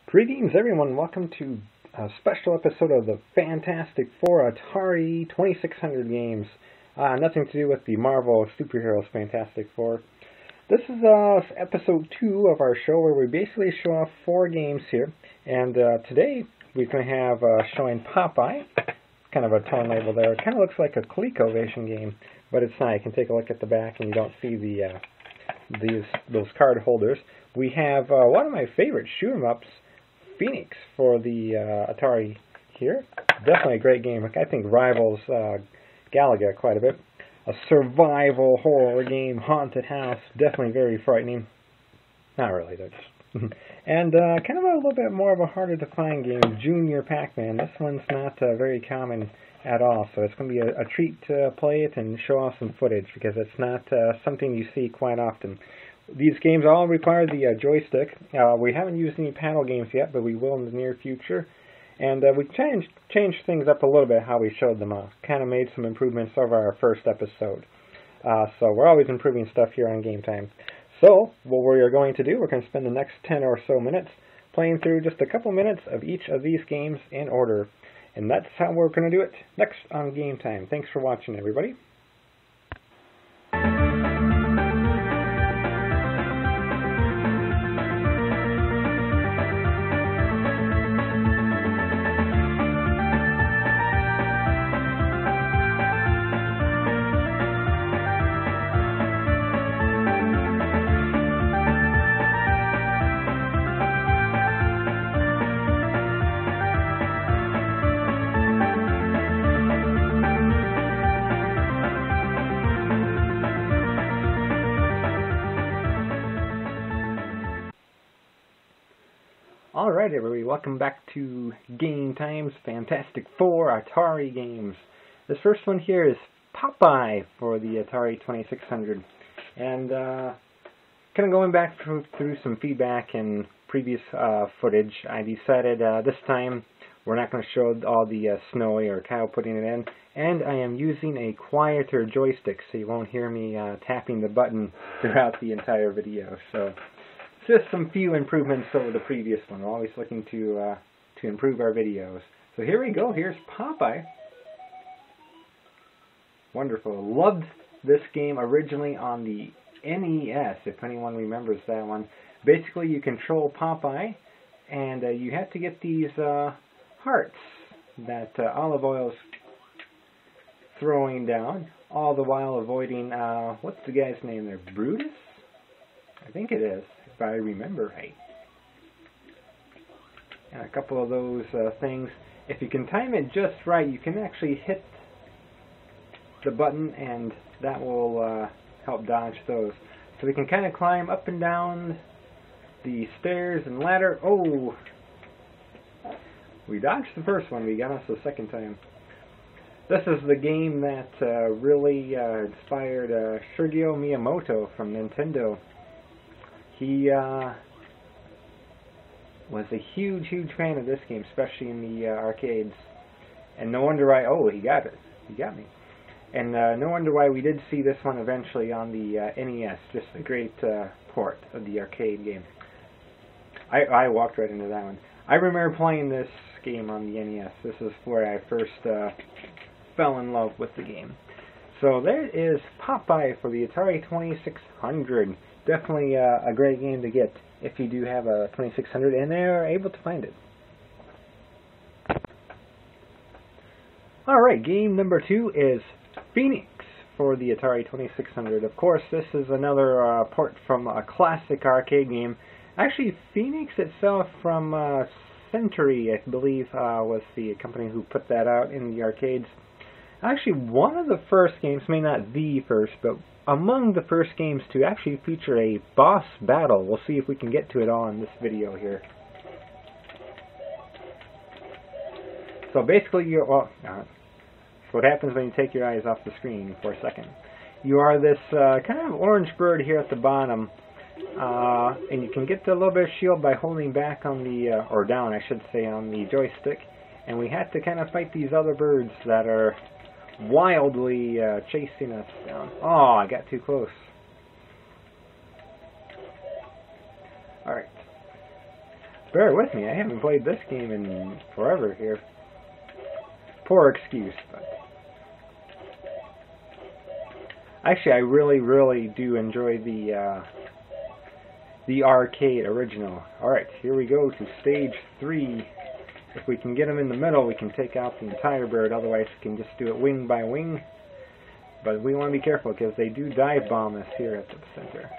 Greetings everyone, welcome to a special episode of the Fantastic Four Atari 2600 games. Nothing to do with the Marvel superheroes Fantastic Four. This is episode 2 of our show where we basically show off 4 games here. And today we're going to have showing Popeye. Kind of a tone label there. It kind of looks like a ColecoVision game, but it's not. You can take a look at the back and you don't see those card holders. We have one of my favorite shoot-'em-ups, Phoenix, for the Atari here. Definitely a great game. I think rivals Galaga quite a bit. A survival horror game, haunted house, definitely very frightening. Not really, though. And kind of a little bit more of a harder to find game, Junior Pac-Man. This one's not very common at all, so it's going to be a treat to play it and show off some footage because it's not something you see quite often. These games all require the joystick. We haven't used any paddle games yet, but we will in the near future. And we changed things up a little bit how we showed them off. Kind of made some improvements over our first episode. So we're always improving stuff here on Game Time. So what we're going to do, we're going to spend the next 10 or so minutes playing through just a couple minutes of each of these games in order. And that's how we're going to do it next on Game Time. Thanks for watching, everybody. Alright everybody, welcome back to Game Time's Fantastic Four Atari games. This first one here is Popeye for the Atari 2600. And kind of going back through some feedback and previous footage, I decided this time we're not going to show all the Snowy or Kyle putting it in. And I am using a quieter joystick so you won't hear me tapping the button throughout the entire video. So just some few improvements over the previous one. We're always looking to improve our videos. So here we go. Here's Popeye. Wonderful. Loved this game originally on the NES, if anyone remembers that one. Basically, you control Popeye, and you have to get these hearts that Olive Oil's throwing down, all the while avoiding, what's the guy's name there? Brutus? I think it is, if I remember right. And a couple of those things, if you can time it just right, you can actually hit the button and that will help dodge those. So we can kind of climb up and down the stairs and ladder. Oh! We dodged the first one, we got us the second time. This is the game that really inspired Shigeru Miyamoto from Nintendo. He was a huge fan of this game, especially in the arcades. And no wonder why, oh, he got it. He got me. And no wonder why we did see this one eventually on the NES. Just a great port of the arcade game. I walked right into that one. I remember playing this game on the NES. This is where I first fell in love with the game. So there is Popeye for the Atari 2600. Definitely a great game to get if you do have a 2600 and they are able to find it. Alright, game number 2 is Phoenix for the Atari 2600. Of course, this is another port from a classic arcade game. Actually, Phoenix itself from Century, I believe, was the company who put that out in the arcades. Actually, one of the first games, maybe not the first, but among the first games to actually feature a boss battle. We'll see if we can get to it all in this video here. So basically, so what happens when you take your eyes off the screen for a second. You are this kind of orange bird here at the bottom, and you can get a little bit of shield by holding back on the, or down I should say, on the joystick. And we have to kind of fight these other birds that are wildly chasing us down. Oh, I got too close. Alright. bear with me, I haven't played this game in forever here. Poor excuse, but... Actually, I really do enjoy the arcade original. Alright, here we go to stage 3. If we can get them in the middle, we can take out the entire bird. Otherwise, we can just do it wing by wing. But we want to be careful, because they do dive bomb us here at the center.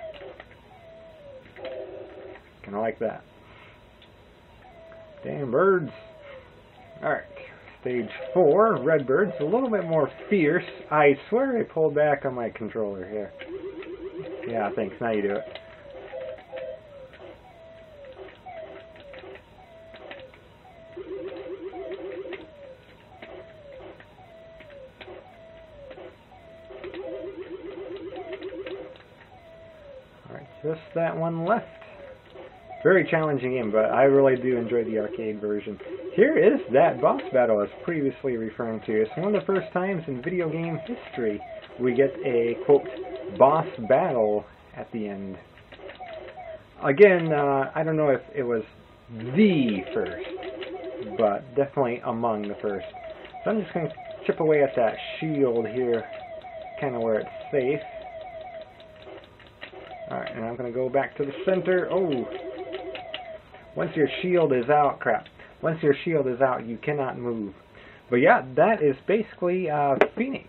Kind of like that. Damn birds. Alright, stage 4, red birds, a little bit more fierce. I swear I pulled back on my controller here. Yeah, thanks, now you do it. Alright, just that one left. Very challenging game, but I really do enjoy the arcade version. Here is that boss battle I was previously referring to. It's one of the first times in video game history we get a, quote, boss battle at the end. Again, I don't know if it was the first, but definitely among the first. So I'm just going to chip away at that shield here, kind of where it's safe. Alright, and I'm going to go back to the center. Oh! Once your shield is out, once your shield is out, you cannot move. But yeah, that is basically Phoenix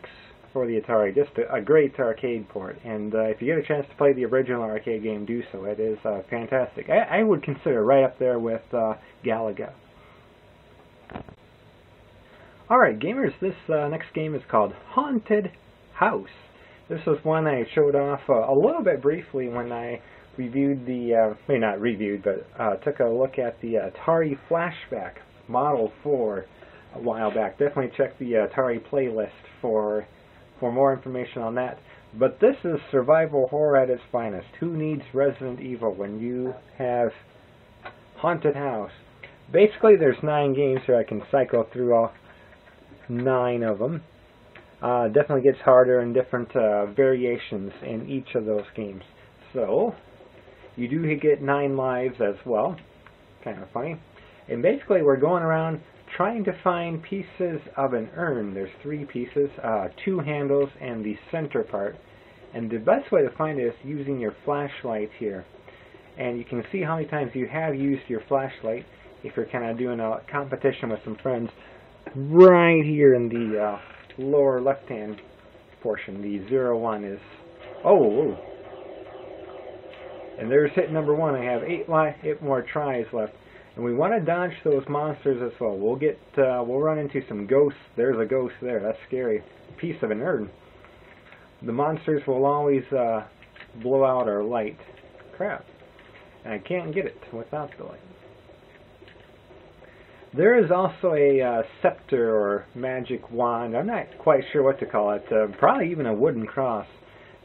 for the Atari. Just a great arcade port. And if you get a chance to play the original arcade game, do so. It is fantastic. I would consider right up there with Galaga. Alright, gamers, this next game is called Haunted House. This was one I showed off a little bit briefly when I reviewed the, maybe not reviewed, but took a look at the Atari Flashback Model 4 a while back. Definitely check the Atari playlist for more information on that. But this is survival horror at its finest. Who needs Resident Evil when you have Haunted House? Basically, there's 9 games here. I can cycle through all 9 of them. Definitely gets harder in different variations in each of those games. So, you do get 9 lives as well. Kind of funny. And basically we're going around trying to find pieces of an urn. There's 3 pieces, 2 handles, and the center part. And the best way to find it is using your flashlight here. And you can see how many times you have used your flashlight if you're kind of doing a competition with some friends. Right here in the lower left-hand portion, the 0-1 is... Oh! And there's hit number 1. I have 8 more tries left. And we want to dodge those monsters as well. We'll run into some ghosts. There's a ghost there. That's scary. A piece of an urn. The monsters will always blow out our light. Crap. And I can't get it without the light. There is also a scepter or magic wand. I'm not quite sure what to call it. Probably even a wooden cross.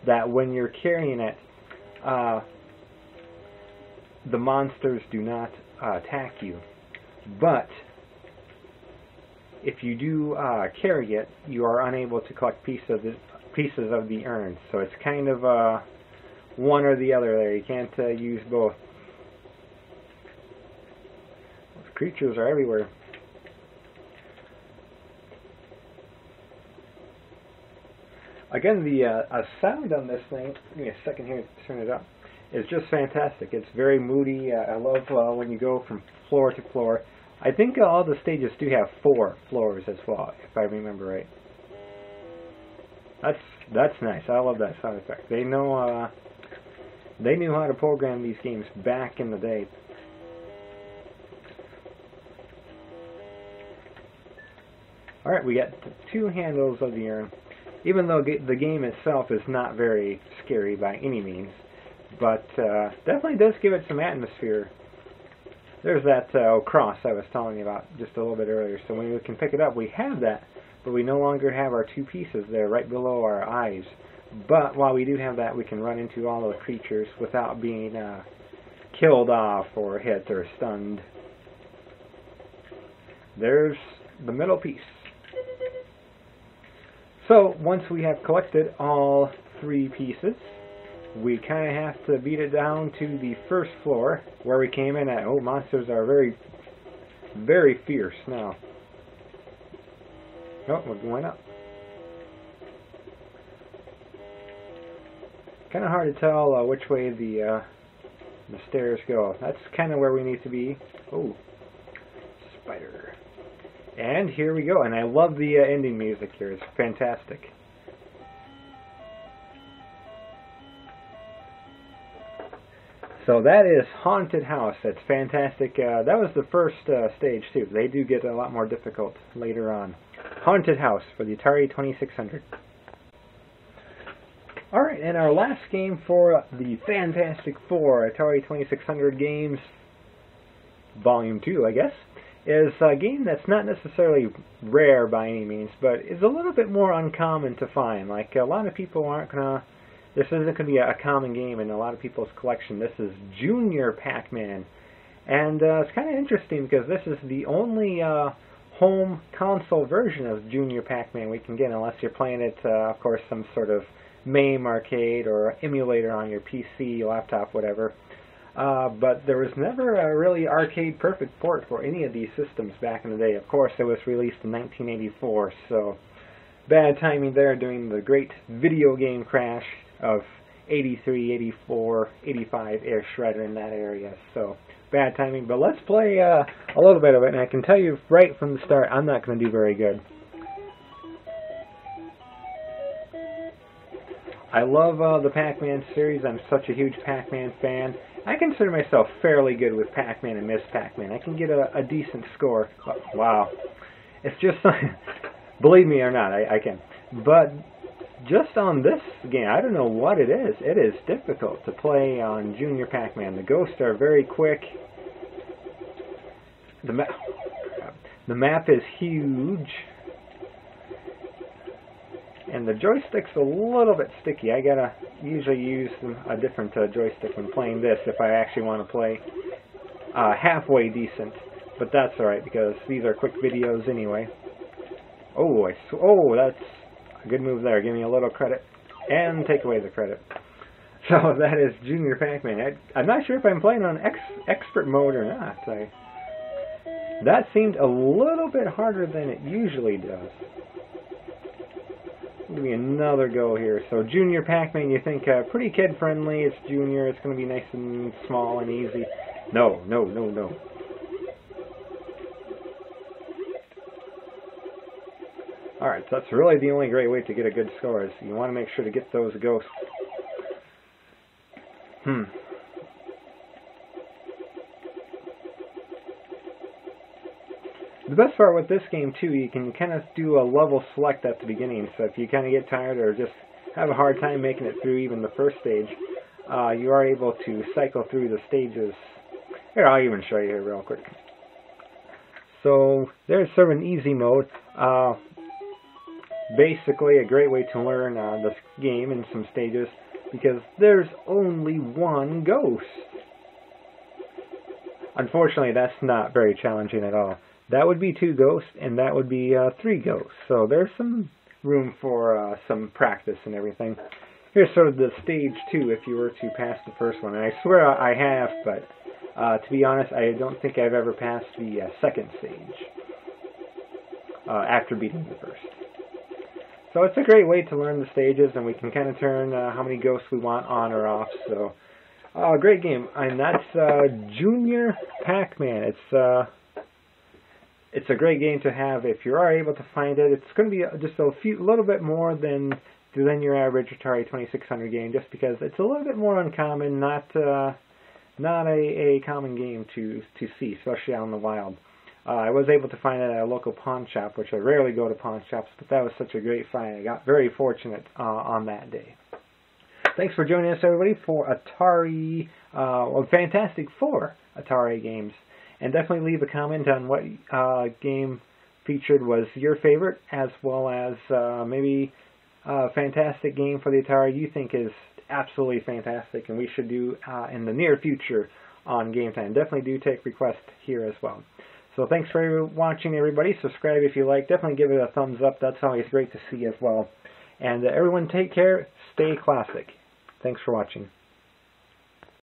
That when you're carrying it, the monsters do not attack you. But if you do carry it, you are unable to collect pieces of the urn. So it's kind of one or the other there. You can't use both. Those creatures are everywhere. Again, the sound on this thing, give me a second here to turn it up, is just fantastic. It's very moody. I love when you go from floor to floor. I think all the stages do have 4 floors as well, if I remember right. That's nice. I love that sound effect. They know they knew how to program these games back in the day. Alright, we got 2 handles of the urn. Even though the game itself is not very scary by any means, but definitely does give it some atmosphere. There's that cross I was telling you about just a little bit earlier. So when we can pick it up, we have that, but we no longer have our 2 pieces there right below our eyes. But while we do have that, we can run into all of the creatures without being killed off or hit or stunned. There's the middle piece. So once we have collected all 3 pieces, we kind of have to beat it down to the first floor where we came in at. Oh, monsters are very, very fierce now. Oh, we're going up. Kind of hard to tell which way the stairs go. That's kind of where we need to be. Oh, spider. And here we go. And I love the ending music here. It's fantastic. So that is Haunted House. That's fantastic. That was the first stage too. They do get a lot more difficult later on. Haunted House for the Atari 2600. Alright, and our last game for the Fantastic Four Atari 2600 games, Volume 2, I guess, is a game that's not necessarily rare by any means, but is a little bit more uncommon to find. Like, a lot of people aren't going to... This isn't going to be a common game in a lot of people's collection. This is Junior Pac-Man. And it's kind of interesting because this is the only home console version of Junior Pac-Man we can get, unless you're playing it, of course, some sort of MAME arcade or emulator on your PC, laptop, whatever. But there was never a really arcade perfect port for any of these systems back in the day. Of course, it was released in 1984, so bad timing there during the great video game crash of 83, 84, 85-ish, right in that area. So bad timing, but let's play a little bit of it, and I can tell you right from the start, I'm not going to do very good. I love the Pac-Man series. I'm such a huge Pac-Man fan. I consider myself fairly good with Pac-Man and Miss Pac-Man. I can get a decent score. Oh, wow. It's just, believe me or not, I can. But just on this game, I don't know what it is. It is difficult to play on Junior Pac-Man. The ghosts are very quick. The map is huge. And the joystick's a little bit sticky. I gotta usually use a different joystick when playing this if I actually want to play halfway decent. But that's alright because these are quick videos anyway. Oh, that's a good move there. Give me a little credit and take away the credit. So that is Junior Pac-Man. I'm not sure if I'm playing on expert mode or not. That seemed a little bit harder than it usually does. Give me another go here. So Junior Pac-Man, you think pretty kid-friendly. It's Junior. It's going to be nice and small and easy. No. Alright, so that's really the only great way to get a good score, is you want to make sure to get those ghosts. The best part with this game, too, you can kind of do a level select at the beginning, so if you kind of get tired or just have a hard time making it through even the first stage, you are able to cycle through the stages. Here, I'll even show you here real quick. So, there's sort of an easy mode. Basically, a great way to learn this game in some stages, because there's only one ghost. Unfortunately, that's not very challenging at all. That would be 2 ghosts, and that would be 3 ghosts. So there's some room for some practice and everything. Here's sort of the stage 2 if you were to pass the first one. And I swear I have, but to be honest, I don't think I've ever passed the second stage after beating the first. So it's a great way to learn the stages, and we can kind of turn how many ghosts we want on or off. So, great game. And that's Junior Pac-Man. It's a great game to have if you are able to find it. It's going to be just a little bit more than your average Atari 2600 game, just because it's a little bit more uncommon, not a common game to see, especially out in the wild. I was able to find it at a local pawn shop, which I rarely go to pawn shops, but that was such a great find. I got very fortunate on that day. Thanks for joining us, everybody, for Atari, Fantastic Four Atari games. And definitely leave a comment on what game featured was your favorite, as well as maybe a fantastic game for the Atari you think is absolutely fantastic and we should do in the near future on Game Time. Definitely do take requests here as well. So thanks for watching, everybody. Subscribe if you like. Definitely give it a thumbs up. That's always great to see as well. And everyone take care. Stay classic. Thanks for watching.